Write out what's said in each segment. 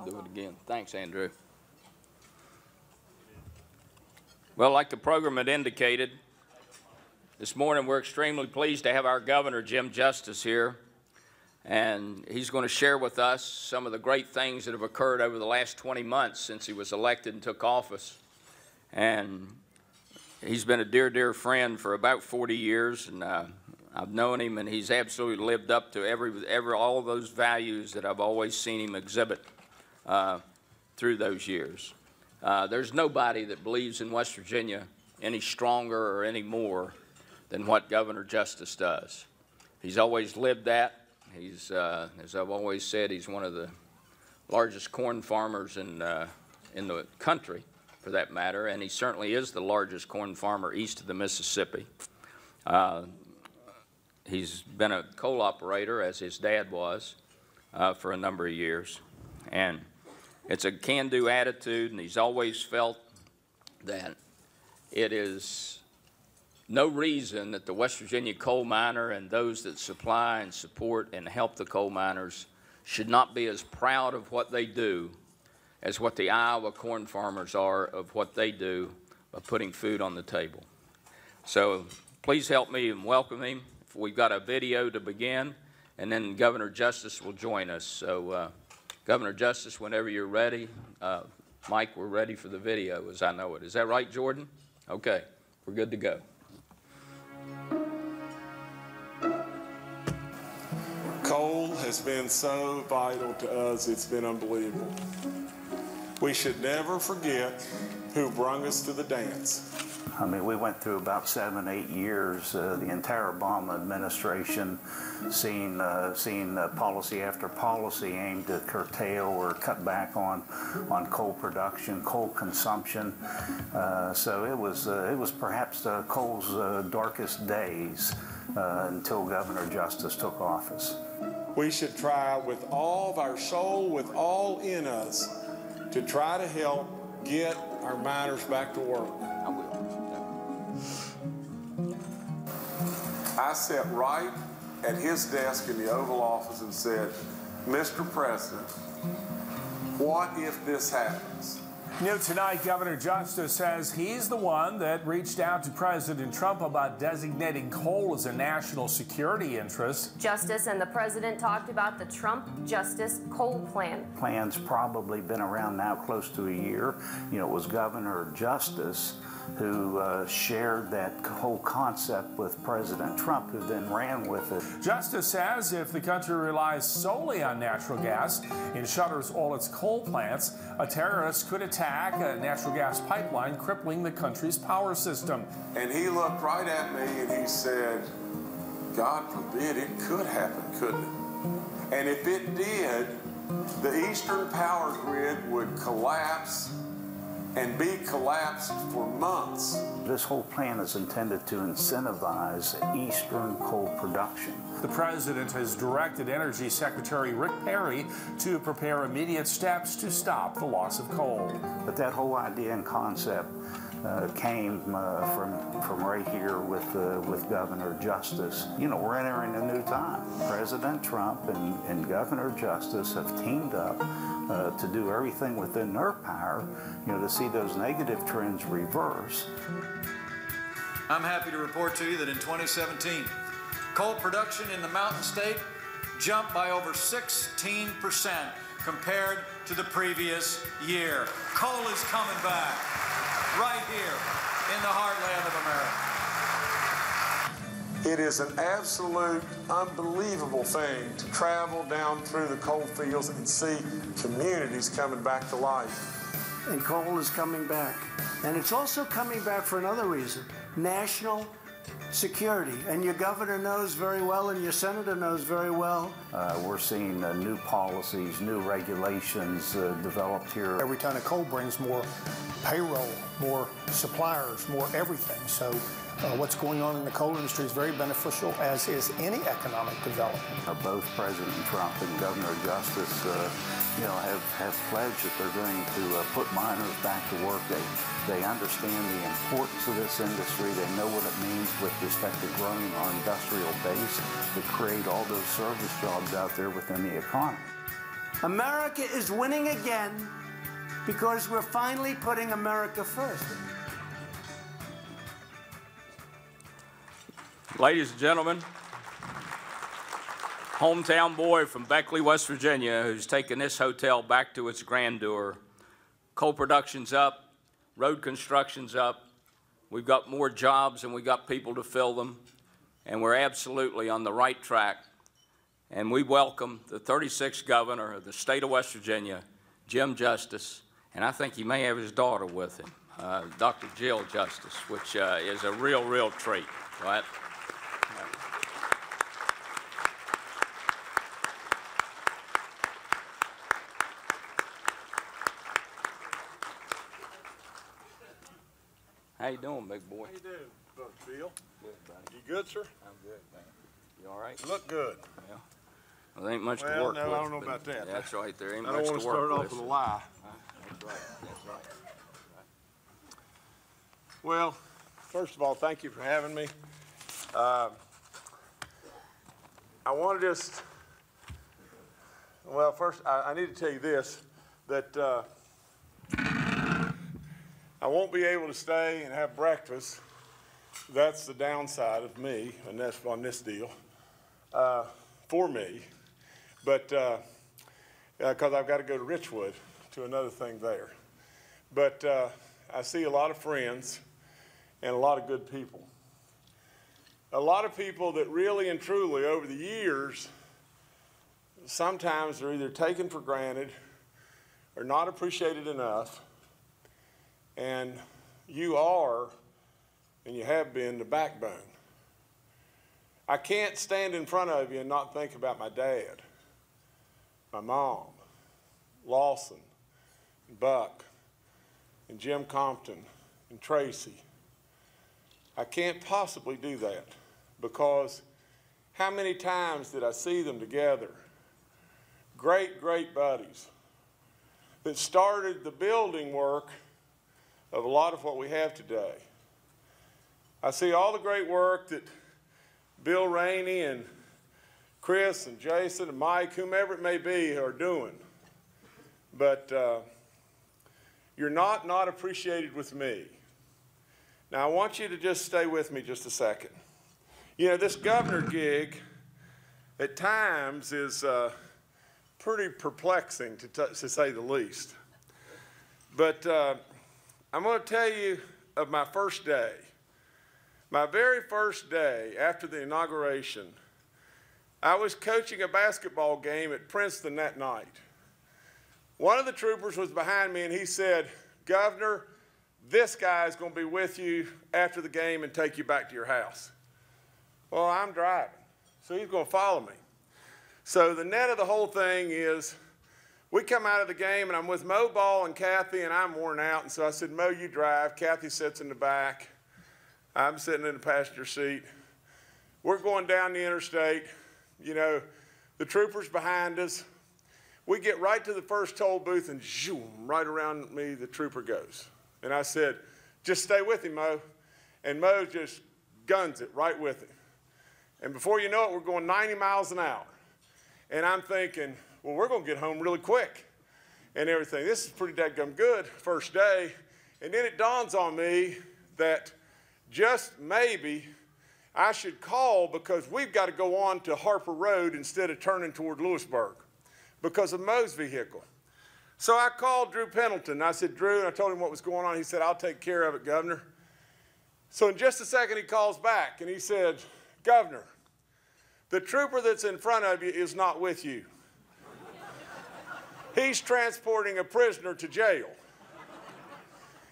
Do it again. Thanks, Andrew. Well, like the program had indicated, this morning we're extremely pleased to have our governor, Jim Justice, here. And he's going to share with us some of the great things that have occurred over the last 20 months since he was elected and took office. And he's been a dear, dear friend for about 40 years, and I've known him, and he's absolutely lived up to all of those values that I've always seen him exhibit through those years. There's nobody that believes in West Virginia any stronger or any more than what Governor Justice does. He's always lived that. He's, as I've always said, he's one of the largest corn farmers in the country, for that matter, and he certainly is the largest corn farmer east of the Mississippi. He's been a coal operator, as his dad was, for a number of years, and it's a can-do attitude, and he's always felt that it is no reason that the West Virginia coal miner and those that supply and support and help the coal miners should not be as proud of what they do as what the Iowa corn farmers are of what they do by putting food on the table. So please help me and welcome him. We've got a video to begin, and then Governor Justice will join us. So Governor Justice, whenever you're ready. Mike, we're ready for the video as I know it. Is that right, Jordan? Okay, we're good to go. Coal has been so vital to us, it's been unbelievable. We should never forget who brung us to the dance. I mean, we went through about 7, 8 years, the entire Obama administration, seeing policy after policy aimed to curtail or cut back on coal production, coal consumption. So it was perhaps coal's darkest days until Governor Justice took office. We should try with all of our soul, with all in us, to try to help get our miners back to work. I will. I sat right at his desk in the Oval Office and said, Mr. President, what if this happens? You know, tonight, Governor Justice says he's the one that reached out to President Trump about designating coal as a national security interest. Justice and the president talked about the Trump-Justice coal plan. Plan's probably been around now close to a year. You know, it was Governor Justice who shared that whole concept with President Trump, who then ran with it. Justice says if the country relies solely on natural gas and shutters all its coal plants, a terrorist could attack a natural gas pipeline, crippling the country's power system. And he looked right at me and he said, God forbid it could happen, couldn't it? And if it did, the eastern power grid would collapse and be collapsed for months. This whole plan is intended to incentivize eastern coal production. The president has directed Energy Secretary Rick Perry to prepare immediate steps to stop the loss of coal. But that whole idea and concept came from right here with Governor Justice. You know, we're entering a new time. President Trump and Governor Justice have teamed up to do everything within their power, you know, to see those negative trends reverse. I'm happy to report to you that in 2017, coal production in the Mountain State jumped by over 16% compared to the previous year. Coal is coming back right here in the heartland of America. It is an absolute unbelievable thing to travel down through the coal fields and see communities coming back to life. And coal is coming back. And it's also coming back for another reason, national security. And your governor knows very well, and your senator knows very well. We're seeing new policies, new regulations developed here. Every ton of coal brings more payroll, more suppliers, more everything. So what's going on in the coal industry is very beneficial, as is any economic development. Both President Trump and Governor Justice you know, have pledged that they're going to put miners back to work. They understand the importance of this industry. They know what it means with respect to growing our industrial base to create all those service jobs out there within the economy. America is winning again because we're finally putting America first. Ladies and gentlemen, hometown boy from Beckley, West Virginia, who's taken this hotel back to its grandeur. Coal production's up, road construction's up. We've got more jobs and we've got people to fill them, and we're absolutely on the right track. And we welcome the 36th governor of the state of West Virginia, Jim Justice, and I think he may have his daughter with him, Dr. Jill Justice, which is a real treat, right? How you doing, big boy? How you doing, Brother Bill? Good, buddy. You good, sir? I'm good, man. You all right? You look good. Yeah. Well, there ain't much to Well, work no, with. I don't know about that. That's right. There ain't I much don't to want to work start with. off with a lie. That's right. That's right. Well, first of all, thank you for having me. I want to just, well, first, I need to tell you this, that I won't be able to stay and have breakfast. That's the downside of me, and that's on this deal, for me. But, because I've got to go to Richwood to another thing there. But I see a lot of friends and a lot of good people. A lot of people that really and truly over the years, sometimes are either taken for granted or not appreciated enough. And you are, and you have been, the backbone. I can't stand in front of you and not think about my dad, my mom, Lawson, and Buck, and Jim Compton, and Tracy. I can't possibly do that because how many times did I see them together? Great buddies that started the building work of a lot of what we have today. I see all the great work that Bill Rainey and Chris and Jason and Mike, whomever it may be, are doing. But you're not appreciated with me. Now, I want you to just stay with me just a second. You know, this governor gig at times is pretty perplexing, to say the least. But I'm going to tell you of my first day. My very first day after the inauguration, I was coaching a basketball game at Princeton that night. One of the troopers was behind me and he said, "Governor, this guy is going to be with you after the game and take you back to your house." Well, I'm driving, so he's going to follow me. So the net of the whole thing is we come out of the game and I'm with Mo Ball and Kathy and I'm worn out. And so I said, "Mo, you drive." Kathy sits in the back. I'm sitting in the passenger seat. We're going down the interstate. You know, the troopers behind us. We get right to the first toll booth and zoom, right around me the trooper goes. And I said, "Just stay with him, Mo." And Mo just guns it right with him. And before you know it, we're going 90 miles an hour. And I'm thinking, well, we're going to get home really quick and everything. This is pretty dadgum good, first day. And then it dawns on me that just maybe I should call because we've got to go on to Harper Road instead of turning toward Lewisburg because of Mo's vehicle. So I called Drew Pendleton. I said, "Drew," and I told him what was going on. He said, "I'll take care of it, Governor." So in just a second, he calls back and he said, "Governor, the trooper that's in front of you is not with you. He's transporting a prisoner to jail.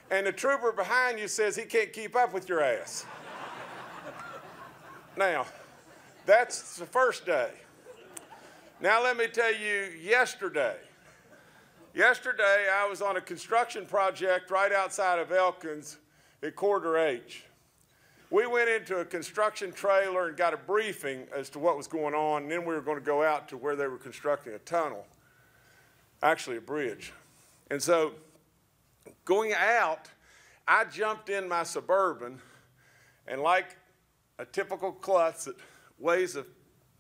And the trooper behind you says he can't keep up with your ass." Now, that's the first day. Now let me tell you yesterday. Yesterday, I was on a construction project right outside of Elkins at Corridor H. We went into a construction trailer and got a briefing as to what was going on, and then we were going to go out to where they were constructing a tunnel, actually a bridge. And so going out, I jumped in my Suburban, and like a typical klutz that weighs a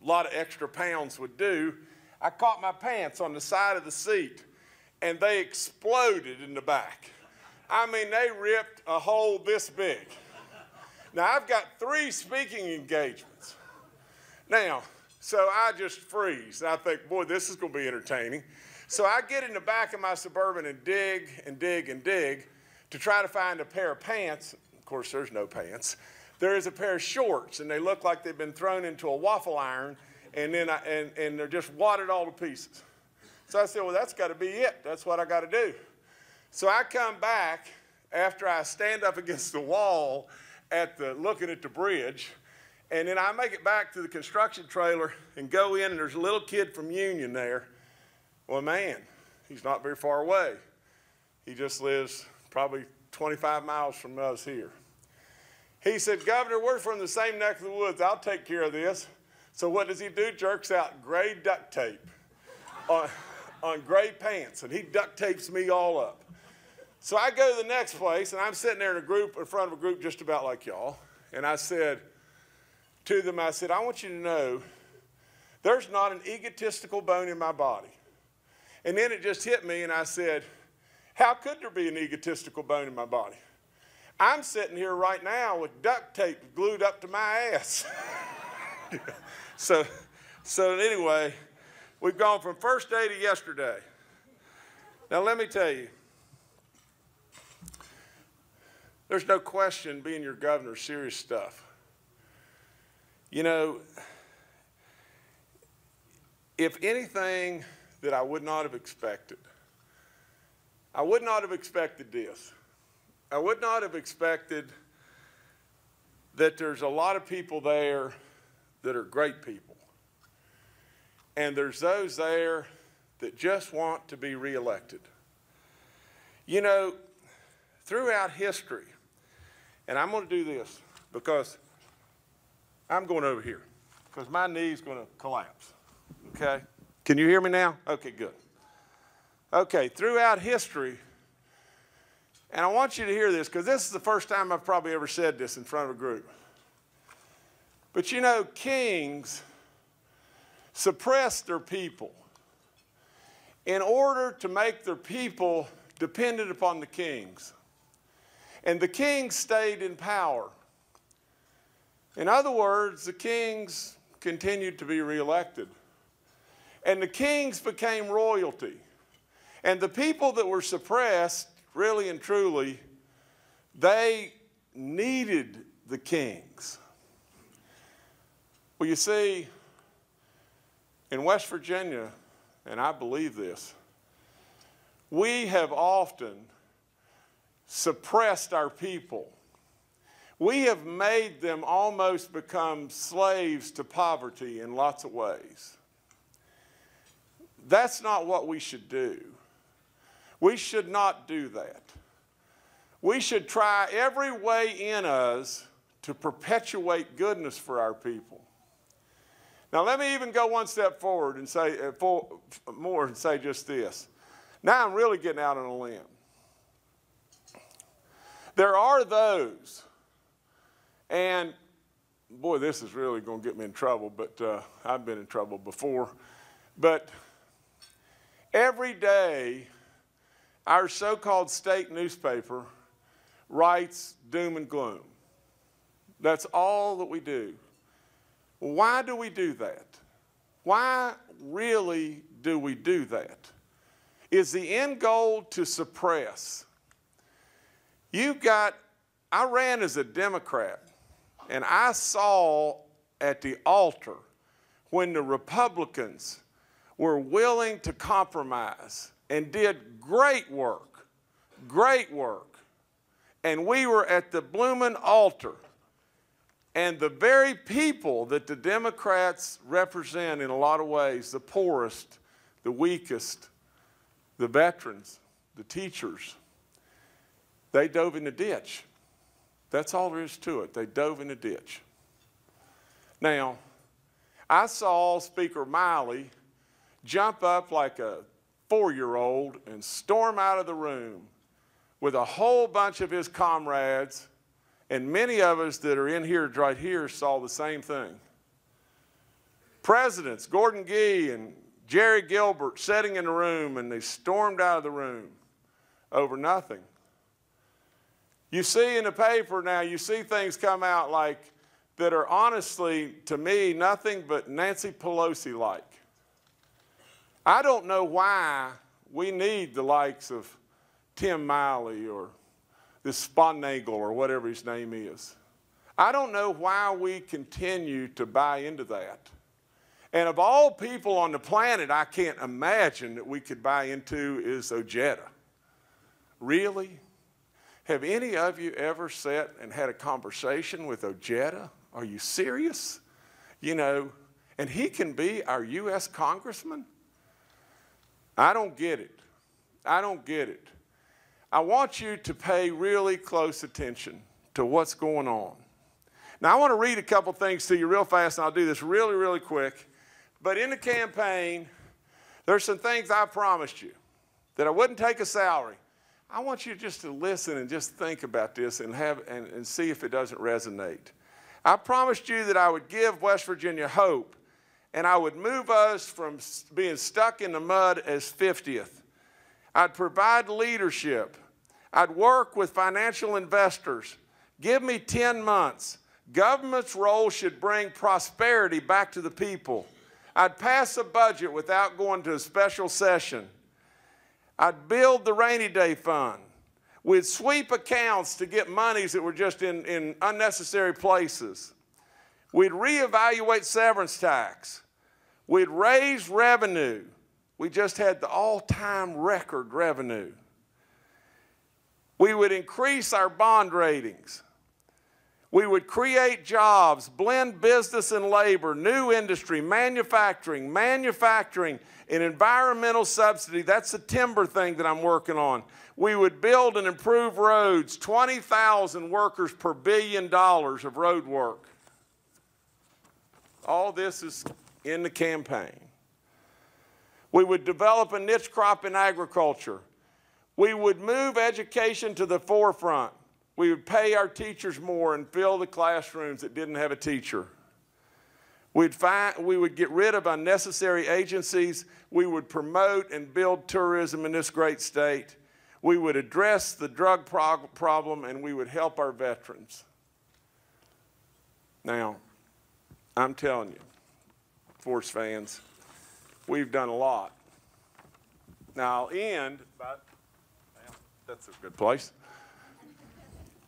lot of extra pounds would do, I caught my pants on the side of the seat, and they exploded in the back. I mean, they ripped a hole this big. Now, I've got 3 speaking engagements. Now, so I just freeze. I think, boy, this is going to be entertaining. So I get in the back of my Suburban and dig and dig and dig to try to find a pair of pants. Of course, there's no pants. There is a pair of shorts, and they look like they've been thrown into a waffle iron, and then and they're just wadded all to pieces. So I said, well, that's got to be it. That's what I got to do. So I come back after I stand up against the wall looking at the bridge, and then I make it back to the construction trailer and go in, and there's a little kid from Union there. Well, man, he's not very far away. He just lives probably 25 miles from us here. He said, Governor, we're from the same neck of the woods. I'll take care of this. So what does he do? Jerks out gray duct tape on gray pants, and he duct tapes me all up. So I go to the next place, and I'm sitting there in front of a group just about like y'all, and I said to them, I said, I want you to know there's not an egotistical bone in my body. And then it just hit me, and I said, how could there be an egotistical bone in my body? I'm sitting here right now with duct tape glued up to my ass. So anyway, we've gone from first day to yesterday. Now let me tell you, there's no question being your governor is serious stuff. You know, if anything that I would not have expected, I would not have expected this. I would not have expected that there's a lot of people there that are great people. And there's those there that just want to be reelected. You know, throughout history, and I'm going to do this because I'm going over here because my knee's going to collapse, okay? Can you hear me now? Okay, good. Okay, throughout history, and I want you to hear this because this is the first time I've probably ever said this in front of a group. But you know, kings suppressed their people in order to make their people dependent upon the kings. And the kings stayed in power. In other words, the kings continued to be reelected. And the kings became royalty. And the people that were suppressed, really and truly, they needed the kings. Well, you see, in West Virginia, and I believe this, we have often suppressed our people. We have made them almost become slaves to poverty in lots of ways. That's not what we should do. We should not do that. We should try every way in us to perpetuate goodness for our people. Now, let me even go one step forward and say more and say just this. Now I'm really getting out on a limb. There are those, and boy, this is really going to get me in trouble, but I've been in trouble before. But every day, our so-called state newspaper writes doom and gloom. That's all that we do. Why do we do that? Why really do we do that? Is the end goal to suppress? I ran as a Democrat, and I saw at the altar when the Republicans were willing to compromise and did great work, and we were at the bloomin' altar. And the very people that the Democrats represent in a lot of ways, the poorest, the weakest, the veterans, the teachers, they dove in the ditch. That's all there is to it. They dove in the ditch. Now, I saw Speaker Miley jump up like a 4-year-old and storm out of the room with a whole bunch of his comrades. And many of us that are in here right here saw the same thing. Presidents, Gordon Gee and Jerry Gilbert sitting in the room, and they stormed out of the room over nothing. You see in the paper now, you see things come out like that are honestly, to me, nothing but Nancy Pelosi-like. I don't know why we need the likes of Tim Miley or this Spotnagel or whatever his name is. I don't know why we continue to buy into that. And of all people on the planet, I can't imagine that we could buy into is Ojeda. Really? Have any of you ever sat and had a conversation with Ojeda? Are you serious? You know, and he can be our U.S. congressman? I don't get it. I don't get it. I want you to pay really close attention to what's going on. Now, I want to read a couple things to you real fast, and I'll do this really, really quick. But in the campaign, there's some things I promised you, that I wouldn't take a salary. I want you just to listen and just think about this and see if it doesn't resonate. I promised you that I would give West Virginia hope, and I would move us from being stuck in the mud as 50th. I'd provide leadership. I'd work with financial investors. Give me 10 months. Government's role should bring prosperity back to the people. I'd pass a budget without going to a special session. I'd build the rainy day fund. We'd sweep accounts to get monies that were just in unnecessary places. We'd reevaluate severance tax. We'd raise revenue. We just had the all-time record revenue. We would increase our bond ratings. We would create jobs, blend business and labor, new industry, manufacturing, and environmental subsidy. That's the timber thing that I'm working on. We would build and improve roads, 20,000 workers per $1 billion of road work. All this is in the campaign. We would develop a niche crop in agriculture. We would move education to the forefront. We would pay our teachers more and fill the classrooms that didn't have a teacher. We would get rid of unnecessary agencies. We would promote and build tourism in this great state. We would address the drug problem, and we would help our veterans. Now, I'm telling you, Force fans, we've done a lot. Now, I'll end by, that's a good place.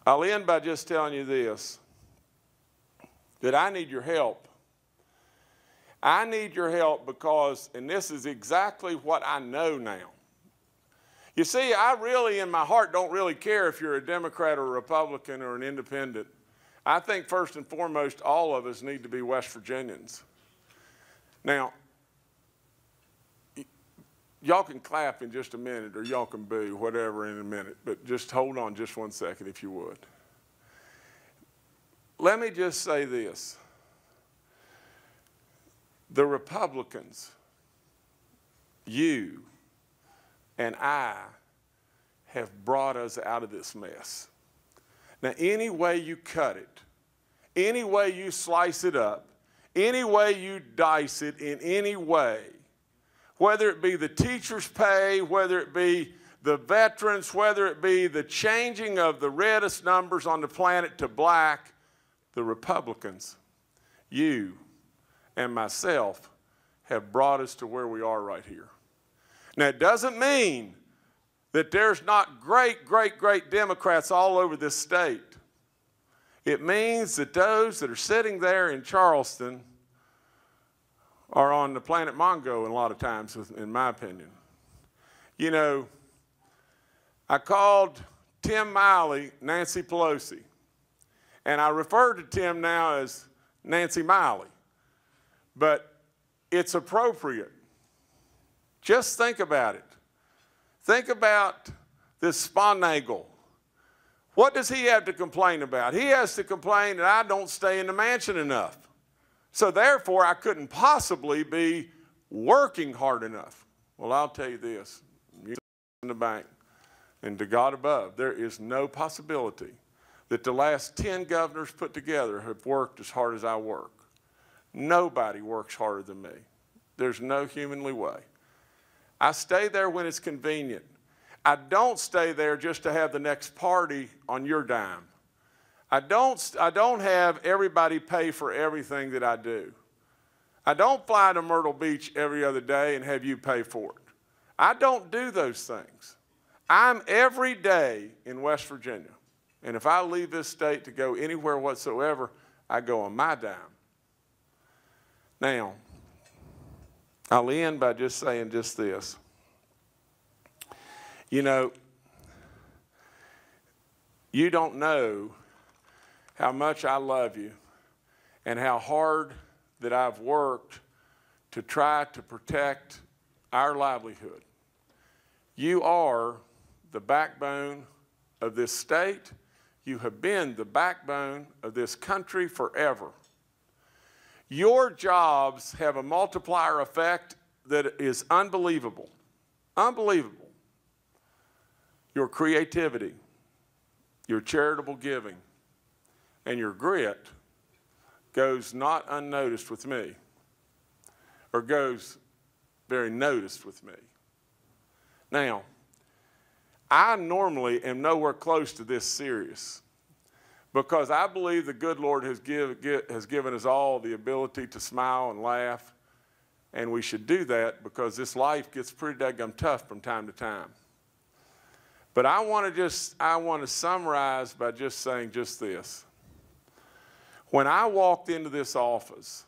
I'll end by just telling you this, that I need your help. I need your help because, and this is exactly what I know now. You see, I really, in my heart, don't really care if you're a Democrat or a Republican or an independent. I think first and foremost, all of us need to be West Virginians. Now, y'all can clap in just a minute, or y'all can boo, whatever, in a minute, but just hold on just 1 second if you would. Let me just say this. The Republicans, you and I, have brought us out of this mess. Now, any way you cut it, any way you slice it up, any way you dice it in any way, whether it be the teachers' pay, whether it be the veterans, whether it be the changing of the reddest numbers on the planet to black, the Republicans, you and myself, have brought us to where we are right here. Now, it doesn't mean that there's not great, great, great Democrats all over this state. It means that those that are sitting there in Charleston are on the planet Mongo a lot of times, in my opinion. You know, I called Tim Miley Nancy Pelosi, and I refer to Tim now as Nancy Miley, but it's appropriate. Just think about it. Think about this Spotnagel. What does he have to complain about? He has to complain that I don't stay in the mansion enough. So therefore, I couldn't possibly be working hard enough. Well, I'll tell you this, you in the bank and to God above, there is no possibility that the last 10 governors put together have worked as hard as I work. Nobody works harder than me. There's no humanly way. I stay there when it's convenient. I don't stay there just to have the next party on your dime. I don't have everybody pay for everything that I do. I don't fly to Myrtle Beach every other day and have you pay for it. I don't do those things. I'm every day in West Virginia. And if I leave this state to go anywhere whatsoever, I go on my dime. Now, I'll end by just saying just this. You know, you don't know how much I love you and how hard that I've worked to try to protect our livelihood. You are the backbone of this state. You have been the backbone of this country forever. Your jobs have a multiplier effect that is unbelievable. Unbelievable. Your creativity, your charitable giving, and your grit goes not unnoticed with me, or goes very noticed with me. Now, I normally am nowhere close to this serious, because I believe the good Lord has given us all the ability to smile and laugh, and we should do that because this life gets pretty daggum tough from time to time. But I want to summarize by just saying just this. When I walked into this office,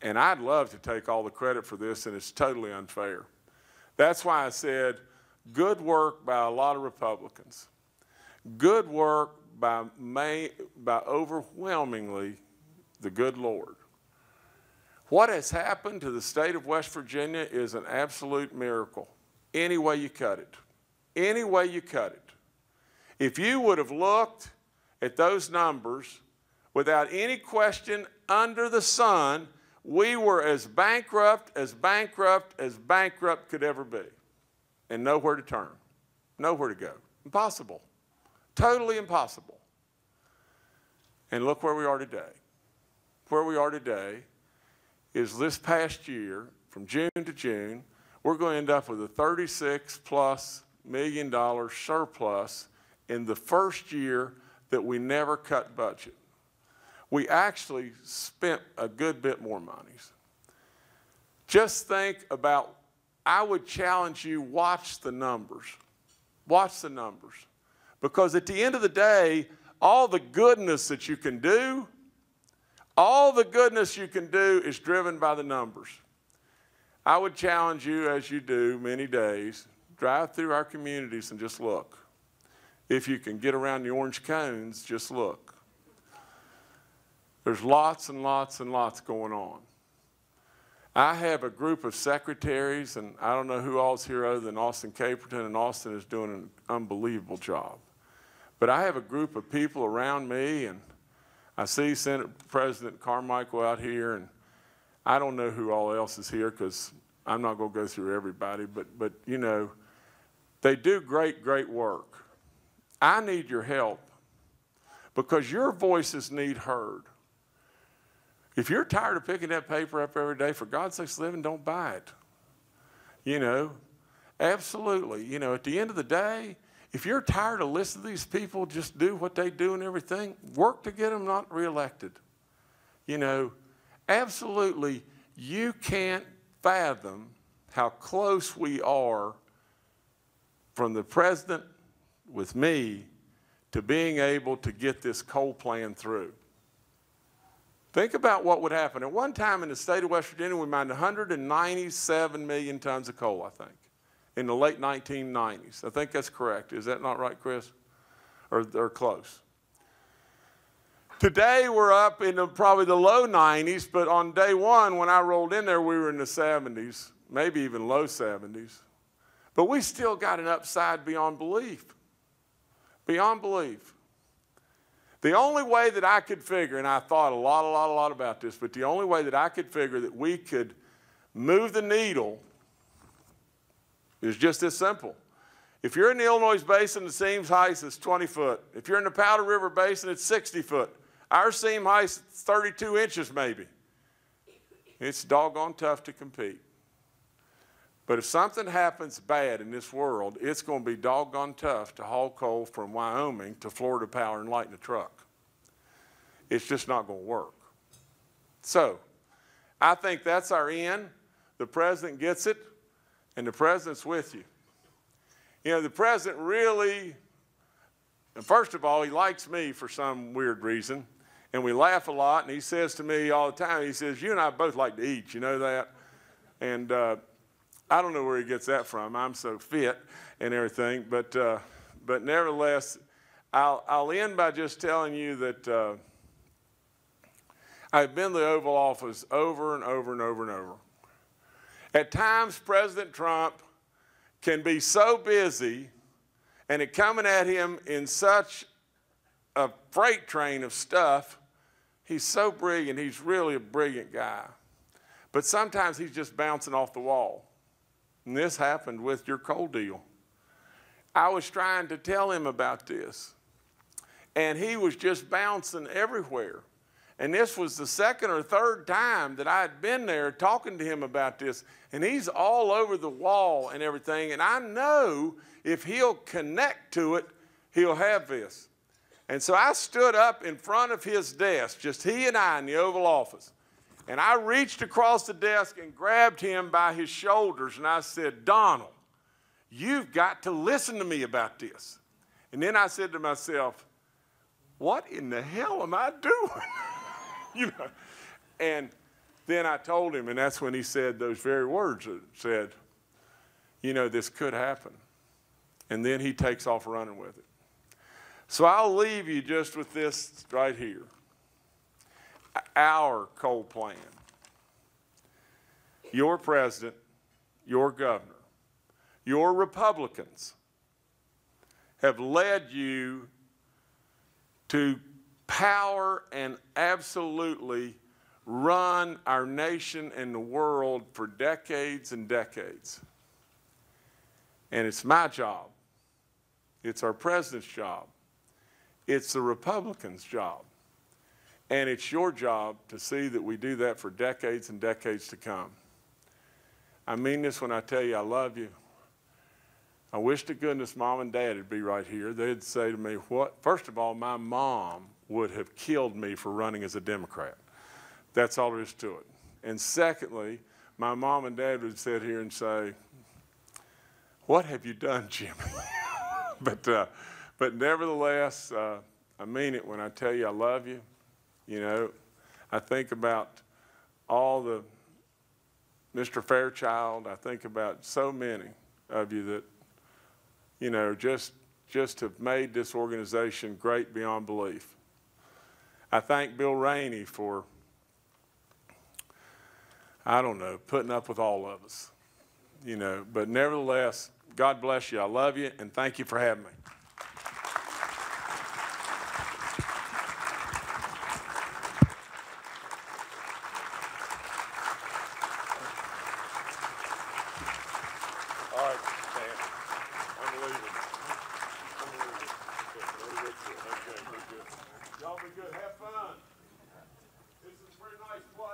and I'd love to take all the credit for this, and it's totally unfair. That's why I said, good work by a lot of Republicans. Good work by overwhelmingly the good Lord. What has happened to the state of West Virginia is an absolute miracle, any way you cut it. Any way you cut it. If you would have looked at those numbers, without any question under the sun, we were as bankrupt could ever be. And nowhere to turn, nowhere to go. Impossible. Totally impossible. And look where we are today. Where we are today is this past year, from June to June, we're going to end up with a $36+ million surplus in the first year that we never cut budget. We actually spent a good bit more money. Just think about, I would challenge you, watch the numbers. Watch the numbers. Because at the end of the day, all the goodness that you can do, is driven by the numbers. I would challenge you, as you do many days, drive through our communities and just look. If you can get around the orange cones, just look. There's lots and lots and lots going on. I have a group of secretaries, and I don't know who all's here other than Austin Caperton, and Austin is doing an unbelievable job. But I have a group of people around me, and I see Senate President Carmichael out here, and I don't know who all else is here because I'm not going to go through everybody, but you know, they do great, great work. I need your help because your voices need heard. If you're tired of picking that paper up every day, for God's sakes, living, don't buy it. You know, absolutely. You know, at the end of the day, if you're tired of listening to these people just do what they do and everything, work to get them not reelected. You know, absolutely, you can't fathom how close we are from the president with me to being able to get this coal plan through. Think about what would happen. At one time in the state of West Virginia, we mined 197 million tons of coal, I think, in the late 1990s. I think that's correct. Is that not right, Chris? Or close. Today, we're up in probably the low 90s, but on day one, when I rolled in there, we were in the 70s, maybe even low 70s. But we still got an upside beyond belief. Beyond belief. The only way that I could figure, and I thought a lot about this, but the only way that I could figure that we could move the needle is just this simple. If you're in the Illinois Basin, the seam height is 20 foot. If you're in the Powder River Basin, it's 60 foot. Our seam height is 32 inches maybe. It's doggone tough to compete. But if something happens bad in this world, it's going to be doggone tough to haul coal from Wyoming to Florida Power and Light in a truck. It's just not going to work. So, I think that's our end. The president gets it, and the president's with you. You know, the president really, and first of all, he likes me for some weird reason, and we laugh a lot, and he says to me all the time, he says, you and I both like to eat, you know that? And I don't know where he gets that from. I'm so fit and everything, but nevertheless, I'll end by just telling you that I've been to the Oval Office over and over and over and over. At times, President Trump can be so busy and it coming at him in such a freight train of stuff. He's so brilliant. He's really a brilliant guy. But sometimes he's just bouncing off the wall. And this happened with your coal deal. I was trying to tell him about this, and he was just bouncing everywhere. And this was the second or third time that I had been there talking to him about this, and he's all over the wall and everything, and I know if he'll connect to it, he'll have this. And so I stood up in front of his desk, just he and I in the Oval Office, and I reached across the desk and grabbed him by his shoulders, and I said, Donald, you've got to listen to me about this. And then I said to myself, what in the hell am I doing? You know, and then I told him, and that's when he said those very words that said, you know, this could happen. And then he takes off running with it. So I'll leave you just with this right here. Our coal plan. Your president, your governor, your Republicans have led you to power and absolutely run our nation and the world for decades and decades. And it's my job. It's our president's job. It's the Republicans' job. And it's your job to see that we do that for decades and decades to come. I mean this when I tell you I love you. I wish to goodness Mom and Dad would be right here. They'd say to me, what? First of all, my mom would have killed me for running as a Democrat. That's all there is to it. And secondly, my mom and dad would sit here and say, what have you done, Jimmy? But nevertheless, I mean it when I tell you I love you. You know, I think about all the Mr. Fairchild. I think about so many of you that, you know, just have made this organization great beyond belief. I thank Bill Rainey for, I don't know, putting up with all of us, you know. But nevertheless, God bless you. I love you, and thank you for having me. All right, Stan. Unbelievable. Okay, we're good. Y'all be good. Have fun. This is a pretty nice place.